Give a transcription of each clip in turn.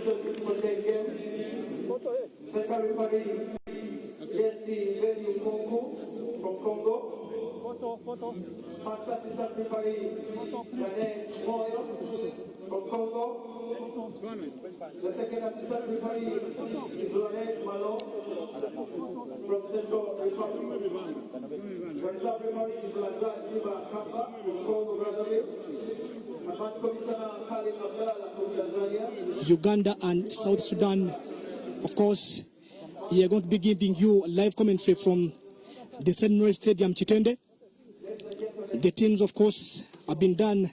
congratulations for the game. Second referee, Jesse Venu Kongo from Congo. First assistant referee, Janet Moyo from Congo. The second assistant referee is Laurent Malo from Central Republic. The reserve referee is Lazar Jiba Kamba from Congo Brazzaville. Uganda and South Sudan, of course, we are going to be giving you a live commentary from the St. Mary's Stadium, Chitende. The teams, of course, have been done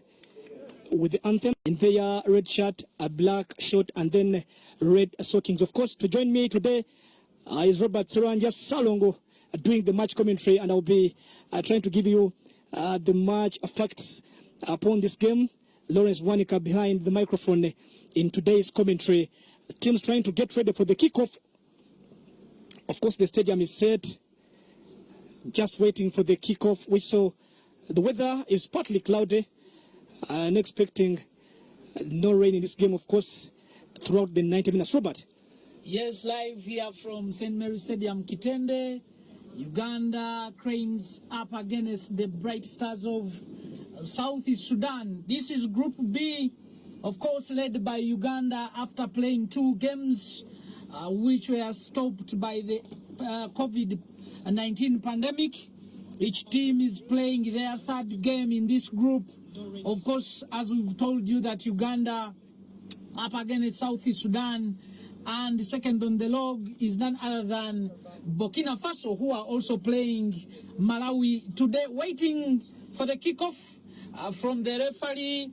with the anthem in their red shirt, a black shirt, and then red stockings. Of course, to join me today is Robert Seranja Salongo doing the match commentary, and I'll be trying to give you the match facts upon this game. Lawrence Wanika behind the microphone in today's commentary. Teams trying to get ready for the kickoff. Of course, the stadium is set, just waiting for the kickoff. We saw the weather is partly cloudy and expecting no rain in this game, of course, throughout the 90 minutes. Robert? Yes, live here from St. Mary's Stadium, Kitende. Uganda cranes up against the Bright Stars of Southeast Sudan. This is Group B, of course, led by Uganda after playing 2 games which were stopped by the COVID-19 pandemic. Each team is playing their 3rd game in this group. Of course, as we've told you, that Uganda up against Southeast Sudan, and second on the log is none other than Burkina Faso, who are also playing Malawi today, waiting for the kickoff from the referee.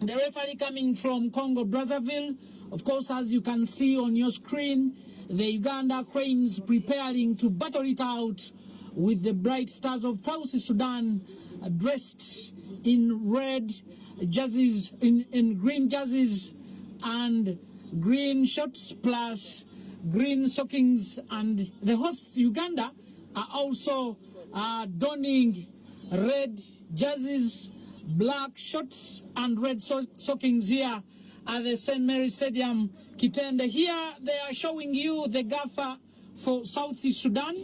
The referee coming from Congo Brazzaville. Of course, as you can see on your screen, the Uganda cranes preparing to battle it out with the Bright Stars of South Sudan, dressed in red jerseys, in green jerseys and green shorts plus green stockings, and the hosts Uganda are also donning red jerseys, black shorts and red stockings here at the St. Mary's Stadium, Kitende. Here they are showing you the gaffer for Southeast Sudan.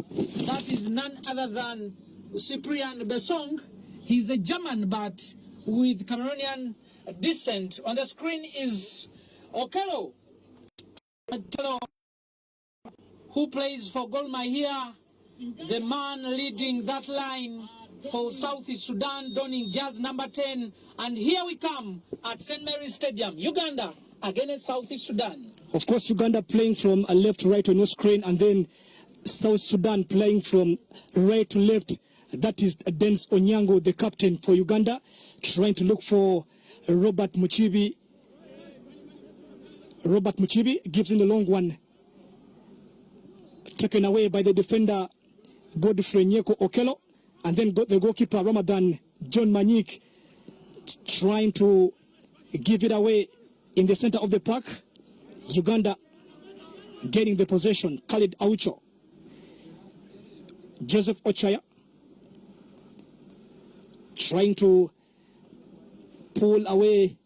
That is none other than Cyprian Besong. He's a German but with Cameroonian descent. On the screen is Okello, who plays for Gol Mahia, the man leading that line for Southeast Sudan, donning jazz number 10. And here we come at St. Mary's Stadium, Uganda against Southeast Sudan. Of course, Uganda playing from left to right on your screen, and then South Sudan playing from right to left. That is Dennis Onyango, the captain for Uganda, trying to look for Robert Muchibi. Robert Muchibi gives in the long one, taken away by the defender Godfrey Nyeko Okello, and then got the goalkeeper Ramadan John Manyik trying to give it away in the center of the park. Uganda getting the possession. Khalid Aucho, Joseph Ochaya trying to pull away,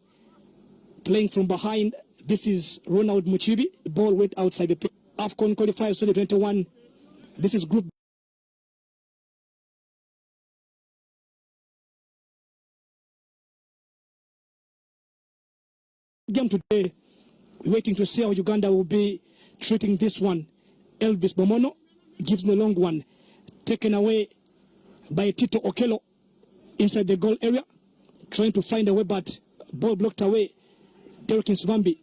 playing from behind. This is Ronald Muchibi. The ball went outside the pitch. AFCON qualifiers 2021. This is Group game today. We're waiting to see how Uganda will be treating this one. Elvis Bomono gives the long one, taken away by Tito Okello inside the goal area, trying to find a way, but ball blocked away. Derek Nswambi,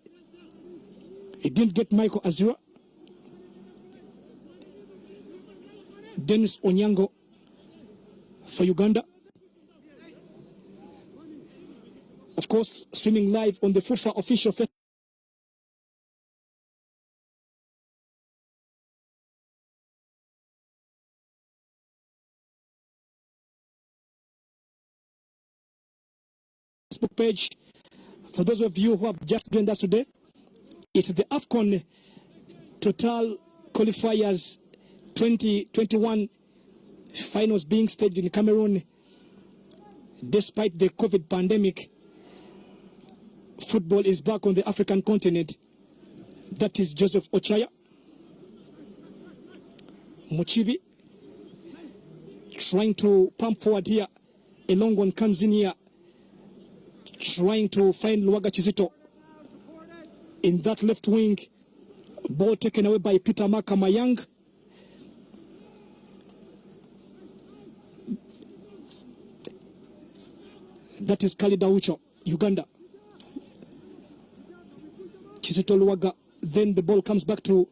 he didn't get Michael Azira. Dennis Onyango for Uganda. Of course, streaming live on the FIFA official Facebook page. For those of you who have just joined us today, it's the AFCON Total Qualifiers 2021 finals being staged in Cameroon. Despite the COVID pandemic, football is back on the African continent. That is Joseph Ochaya. Muchibi trying to pump forward here. A long one comes in here, trying to find Luaga Chizito in that left wing. Ball taken away by Peter Makamayang. That is Khalid Aucho, Uganda. Chizito Luaga. Then the ball comes back to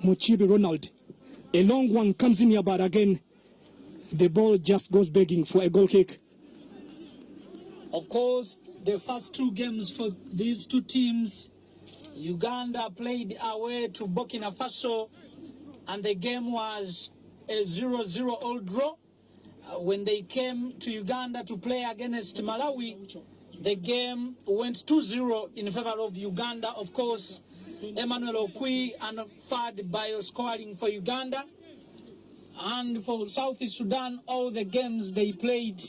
Muchibi Ronald. A long one comes in here, but again, the ball just goes begging for a goal kick. Of course, the first two games for these two teams, Uganda played away to Burkina Faso, and the game was a 0-0 all draw. When they came to Uganda to play against Malawi, the game went 2-0 in favor of Uganda. Of course, Emmanuel Okwi and Fad Bayo scoring for Uganda. And for South Sudan, all the games they played,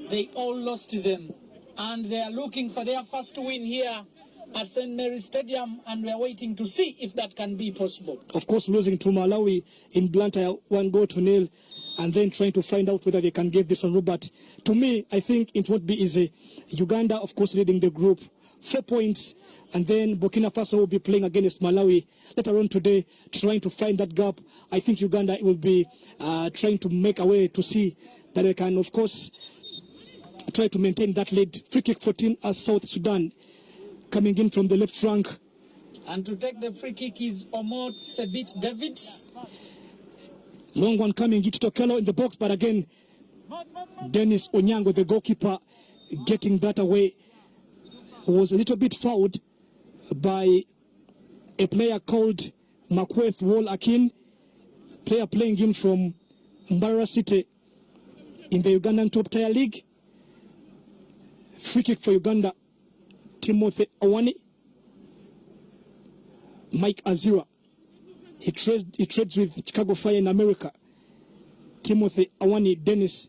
they all lost to them. And they are looking for their first win here at St. Mary's Stadium, and we are waiting to see if that can be possible. Of course, losing to Malawi in Blantyre 1-0, and then trying to find out whether they can get this one. But to me, I think it won't be easy. Uganda, of course, leading the group, 4 points, and then Burkina Faso will be playing against Malawi later on today, trying to find that gap. I think Uganda will be trying to make a way to see that they can, of course, try to maintain that lead. Free kick for team as South Sudan, coming in from the left flank. And to take the free kick is Omot Sebit David. Long one coming, Gito Tokelo in the box, but again, Dennis Onyango, the goalkeeper, getting that away. Was a little bit fouled by a player called Makweth Wall Akin, player playing in from Mbara City in the Ugandan top tier league. Free kick for Uganda, Timothy Awani. Mike Azira, he trades with Chicago Fire in America. Timothy Awani, Dennis.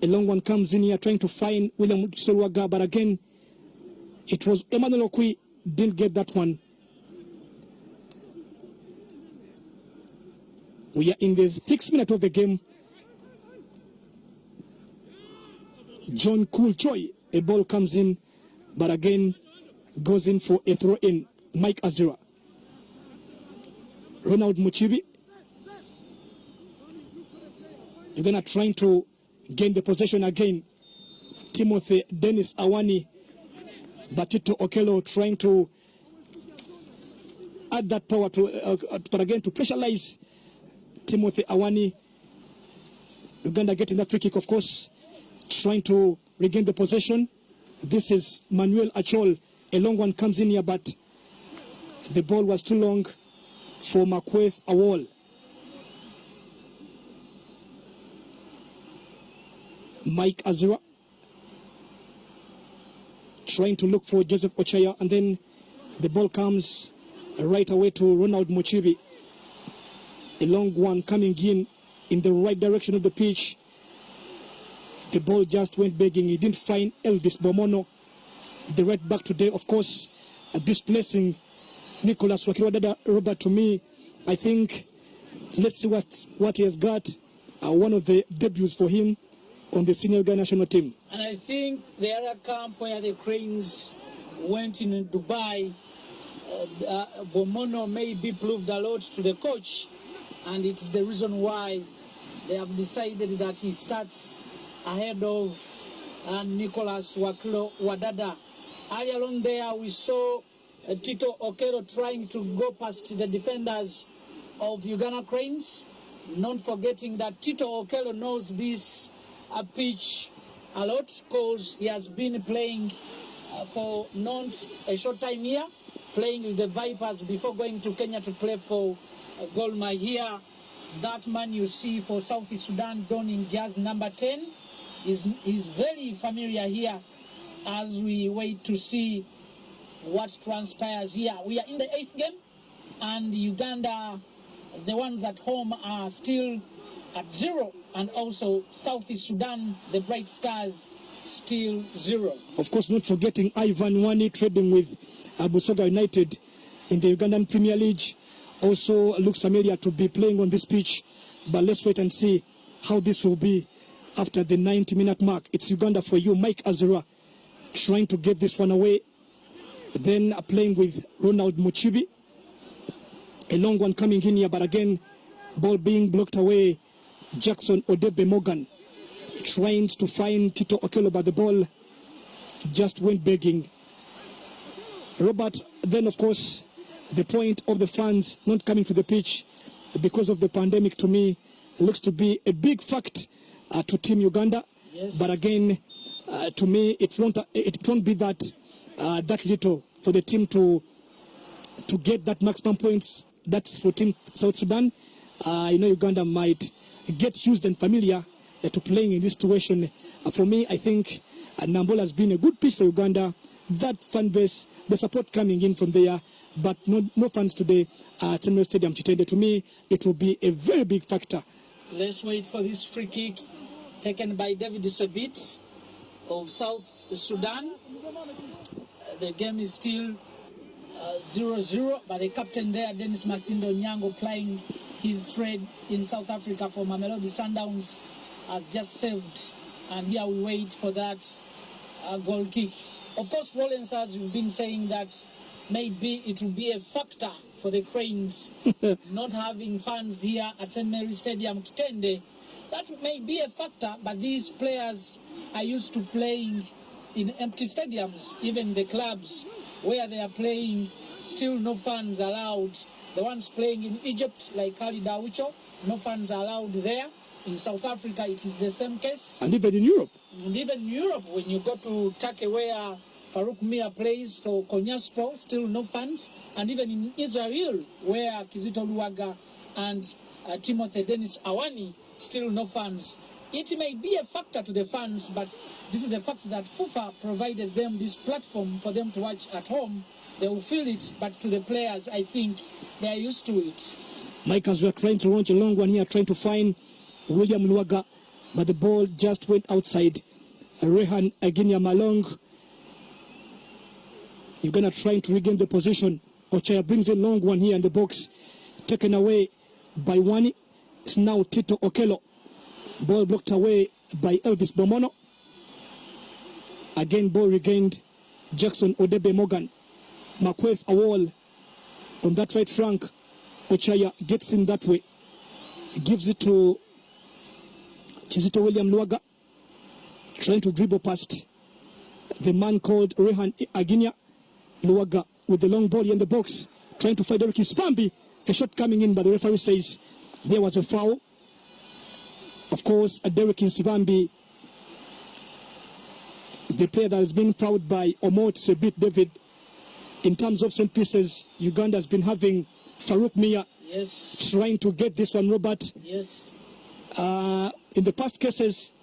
A long one comes in here trying to find William Solwaga, but again, it was Emmanuel Okwi, didn't get that one. We are in the 6th minute of the game. John Cool Choi, a ball comes in, but again, goes in for a throw in. Mike Azira. Ronald Muchibi. Uganda trying to gain the possession again. Timothy Dennis Awani. Batito Okello trying to add that power to, but again to pressurize Timothy Awani. Uganda getting that free kick, of course, trying to regain the possession. This is Manuel Achol. A long one comes in here, but the ball was too long for Makweth Awol. Mike Azira trying to look for Joseph Ochaya, and then the ball comes right away to Ronald Muchibi. A long one coming in the right direction of the pitch. The ball just went begging. He didn't find Elvis Bomono, the right back today, of course, displacing Nicholas Wakiwadada Robert. To me, I think, let's see what he has got. One of the debuts for him on the senior Uganda national team. And I think the other camp where the Cranes went in Dubai, Bomono maybe proved a lot to the coach, and it's the reason why they have decided that he starts ahead of Nicholas Wakilo Wadada. Earlier on there, we saw Tito Okero trying to go past the defenders of Uganda Cranes, not forgetting that Tito Okero knows this pitch a lot because he has been playing for not a short time here, playing with the Vipers before going to Kenya to play for Gor Mahia. That man you see for South Sudan donning jazz number 10 is very familiar here as we wait to see what transpires here. We are in the 8th game, and Uganda, the ones at home, are still at 0, and also South Sudan, the Bright Stars, still 0. Of course, not forgetting Ivan Wani trading with Busoga United. in the Ugandan Premier League. Also looks familiar to be playing on this pitch. But let's wait and see how this will be after the 90-minute mark. It's Uganda for you. Mike Azura trying to get this one away. Then playing with Ronald Muchibi. A long one coming in here, but again, ball being blocked away. Jackson Odebe Morgan trying to find Tito Okello, but the ball just went begging. Robert, then of course, the point of the fans not coming to the pitch because of the pandemic, to me, looks to be a big fact to Team Uganda. Yes. But again, to me, it won't be that little for the team to get that maximum points. That's for Team South Sudan. Uganda might get used and familiar to playing in this situation. For me, I think Nambola has been a good pitch for Uganda. That fan base, the support coming in from there, but no fans today at Sentinel Stadium Chitende. To me, it will be a very big factor. Let's wait for this free kick taken by David Sabit of South Sudan. The game is still 0-0, but the captain there, Dennis Masindo Nyango, playing his trade in South Africa for Mamelodi Sundowns, has just saved. And here we wait for that goal kick. Of course, Rollins, as you've been saying, that maybe it will be a factor for the Cranes not having fans here at St. Mary's Stadium, Kitende. That may be a factor, but these players are used to playing in empty stadiums, even the clubs where they are playing, still no fans allowed. The ones playing in Egypt, like Khalid Aucho, no fans allowed there. In South Africa, it is the same case. And even in Europe. And even in Europe, when you go to Turkey, where Farouk Miya plays for Konyaspor, still no fans. And even in Israel, where Kizito Luaga and Timothy Dennis Awani, still no fans. It may be a factor to the fans, but this is the fact that FIFA provided them this platform for them to watch at home. They will feel it, but to the players, I think they are used to it. Mike, as we are trying to launch a long one here, trying to find William Luaga, but the ball just went outside. Rehan Aginia Malong. Uganda trying to regain the position. Ochaya brings a long one here in the box. Taken away by Wani. It's now Tito Okello. Ball blocked away by Elvis Bomono. Again, ball regained. Jackson Odebe Morgan. Makweth Awol on that right flank. Ochaya gets in that way. Gives it to Chizito William Luaga. Trying to dribble past the man called Rehan Aginia. Luaga with the long ball in the box. Trying to find Eric Spambi. A shot coming in, but the referee says there was a foul. Of course, Derek Nsibambi, the player that has been fouled by Omot Sebit David. In terms of set pieces, Uganda has been having Farouk Miya. Yes. Trying to get this one, Robert. Yes. In the past cases,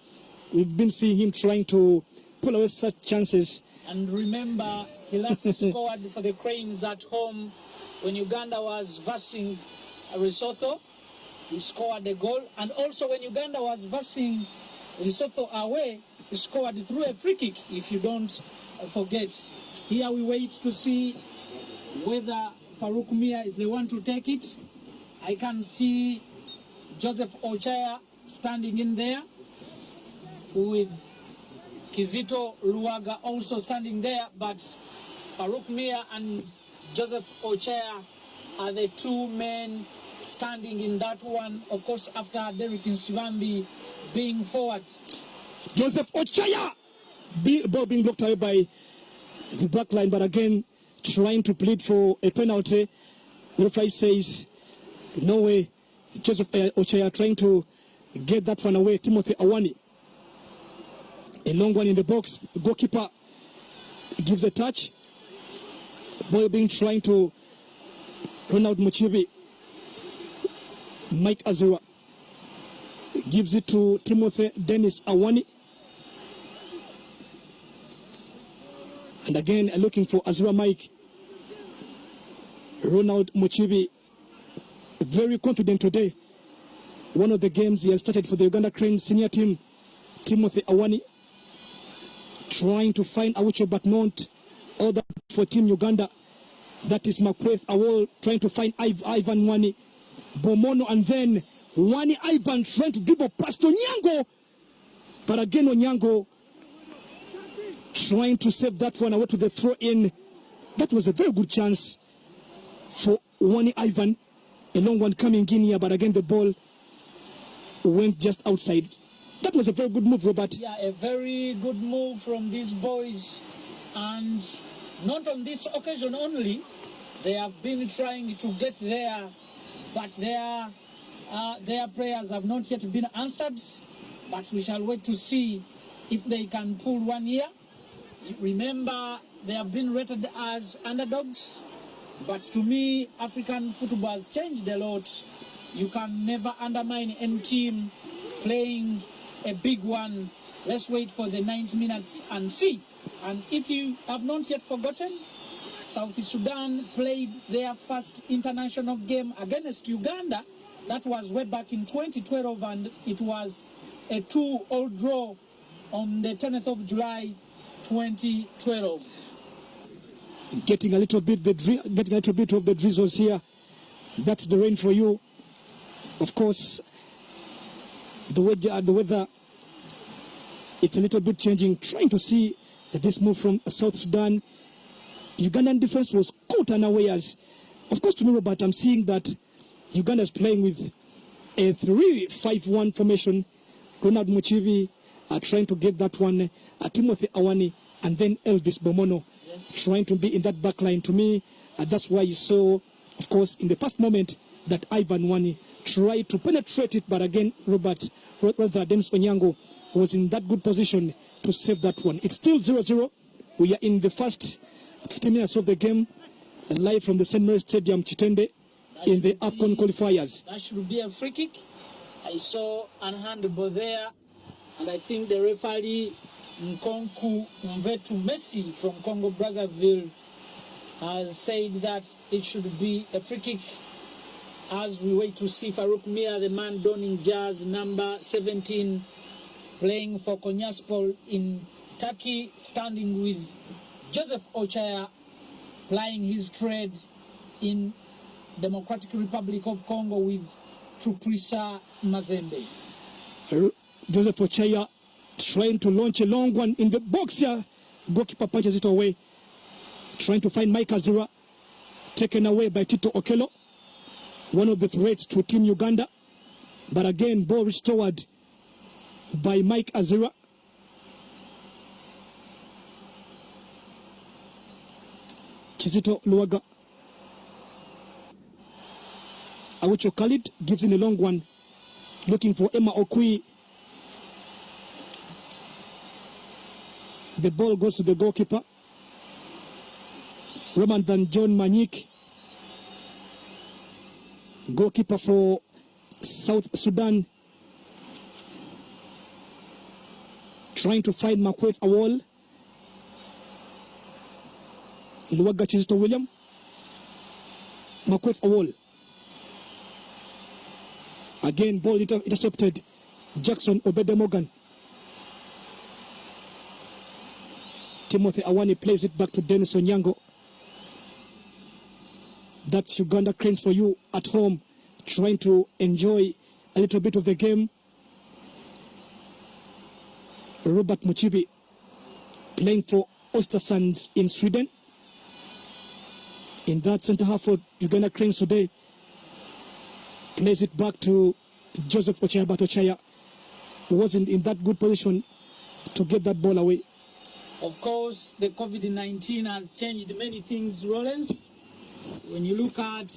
we've been seeing him trying to pull away such chances. And remember, he last scored for the Cranes at home when Uganda was versing Lesotho. He scored a goal. And also when Uganda was versing Lesotho away, he scored through a free kick, if you don't forget. Here we wait to see whether Farouk Miya is the one to take it. I can see Joseph Ochaya standing in there with Kizito Luaga also standing there, but Farouk Miya and Joseph Ochaya are the two men standing in that one, of course, after Derek Nsibambi being forward. Joseph Ochaya, ball being blocked away by the back line, but again, trying to plead for a penalty. The referee says, no way. Joseph Ochaya trying to get that one away. Timothy Awani. A long one in the box. Goalkeeper gives a touch. Ball being trying to Ronald Muchibi. Mike Azura gives it to Timothy Dennis Awani. And again, looking for Azura Mike. Ronald Muchibi, very confident today. One of the games he has started for the Uganda Cranes senior team. Timothy Awani trying to find Aucho, but not all that for Team Uganda. That is Makweth Awol trying to find Ivan Wani Bomono, and then Wani Ivan trying to dribble past Onyango. But again, Onyango trying to save that one away to the throw in. That was a very good chance for Wani Ivan. A long one coming in here, but again the ball went just outside. That was a very good move, Robert. Yeah, a very good move from these boys. And not on this occasion only. They have been trying to get there, but their prayers have not yet been answered. But we shall wait to see if they can pull one here. Remember, they have been rated as underdogs. But to me, African football has changed a lot. You can never undermine any team playing a big one. Let's wait for the 90 minutes and see. And if you have not yet forgotten, South Sudan played their first international game against Uganda. That was way back in 2012, and it was a 2-2 draw on the 10th of July, 2012. Getting a little bit of the drizzles here. That's the rain for you. Of course, the weather, it's a little bit changing. Trying to see this move from South Sudan. Ugandan defense was caught unawares. Of course, tomorrow, but I'm seeing that Uganda is playing with a 3-5-1 formation. Ronald Muchivi are trying to get that one. Timothy Awani and then Elvis Bomono trying to be in that back line. To me, that's why you saw, of course, in the past moment that Ivan Wani tried to penetrate it, but again, Dennis Onyango was in that good position to save that one. It's still 0-0. We are in the first 15 minutes of the game, live from the St. Mary's Stadium, Chitende, in the AFCON qualifiers. That should be a free kick. I saw an handball there, and I think the referee Nkonku Mvetu Messi from Congo Brazzaville has said that it should be a free kick, as we wait to see Farouk Miya, the man donning jazz number 17, playing for Konyaspor in Turkey, standing with Joseph Ochaya, plying his trade in Democratic Republic of Congo with Truprisa Mazembe. Joseph Ochaya trying to launch a long one in the box here. Goalkeeper punches it away. Trying to find Mike Azira. Taken away by Tito Okello. One of the threats to Team Uganda. But again, ball restored by Mike Azira. Kizito Luaga. Awucho Khalid gives in a long one. Looking for Emma Okui. The ball goes to the goalkeeper. Ramadan John Manyik, goalkeeper for South Sudan, trying to find Makweth Awol. Luaga Chizito William. Makweth Awol. Again, ball intercepted. Jackson Obede Morgan. Timothy Awani plays it back to Dennis Onyango. That's Uganda Cranes for you at home, trying to enjoy a little bit of the game. Robert Muchibi playing for Östersunds in Sweden. In that centre half for Uganda Cranes today, plays it back to Joseph Ochaya, but Ochaya wasn't in that good position to get that ball away. Of course, the COVID-19 has changed many things, Rollins. When you look at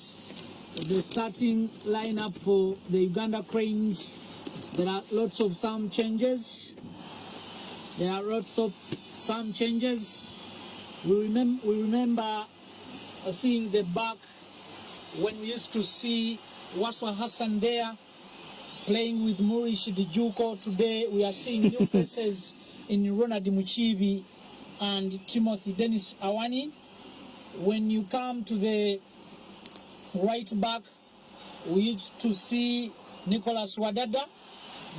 the starting lineup for the Uganda Cranes, there are lots of some changes. We remember seeing the back when we used to see Waswa Hassan there playing with Murishi Dijuko. Today we are seeing new faces in Ronald Muchibi and Timothy Dennis Awani. When you come to the right back, we used to see Nicholas Wadada,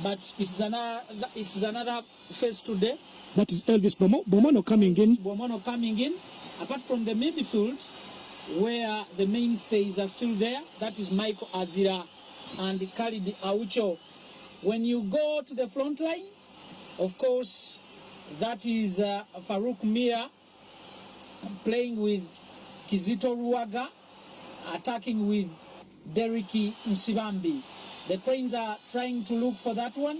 but it's another face today. That is Elvis Bomono coming in. Bomono coming in. Apart from the midfield, where the mainstays are still there. That is Michael Azira and Khalid Aucho. When you go to the front line, of course, that is Farouk Miya playing with Kizito Ruwaga, attacking with Deriki Nsibambi. The Cranes are trying to look for that one,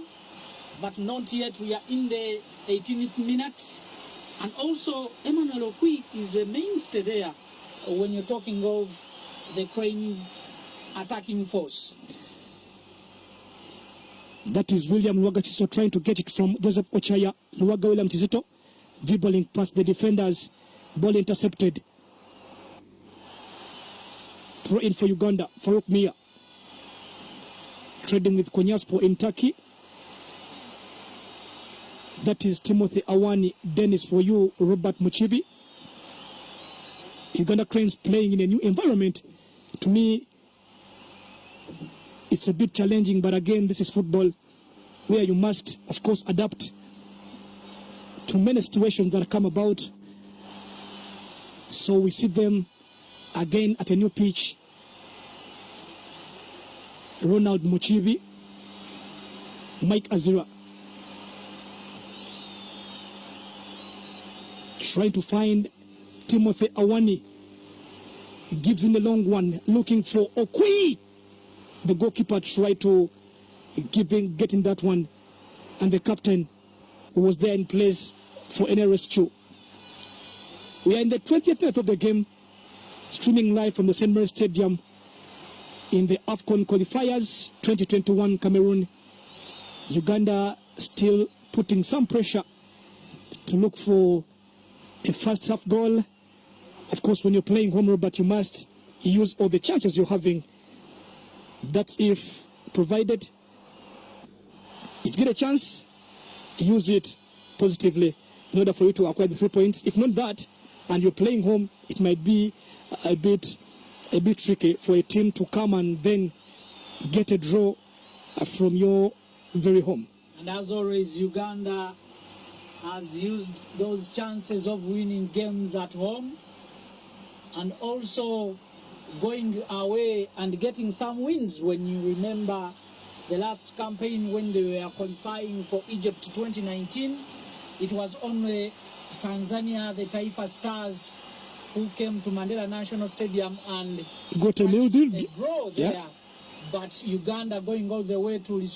but not yet. We are in the 18th minute. And also, Emmanuel Okwi is a mainstay there when you're talking of the Cranes attacking force. That is William Luwaga Chiso trying to get it from Joseph Ochaya. Luwaga William Tizito dribbling past the defenders. Ball intercepted. Throw in for Uganda. Farouk Miya trading with Konyaspo in Turkey. That is Timothy Awani. Dennis for you, Robert Muchibi. Uganda Cranes playing in a new environment. To me, it's a bit challenging, but again, this is football where you must, of course, adapt to many situations that come about. So we see them again at a new pitch. Ronald Muchibi, Mike Azira, trying to find Timothy Awani. Gives in a long one, looking for Okwi. The goalkeeper tried to get in that one, and the captain was there in place for any rescue. We are in the 20th minute of the game, streaming live from the St. Mary's Stadium in the AFCON qualifiers 2021 Cameroon. Uganda still putting some pressure to look for a first half goal. Of course, when you're playing home, Robert, you must use all the chances you're having. That's if provided. If you get a chance, use it positively in order for you to acquire the 3 points. If not that, and you're playing home, it might be a bit tricky for a team to come and then get a draw from your very home. And as always, Uganda has used those chances of winning games at home and also going away and getting some wins. When you remember the last campaign when they were qualifying for Egypt 2019, it was only Tanzania, the Taifa Stars, who came to Mandela National Stadium and got a little draw there. Yeah. But Uganda going all the way to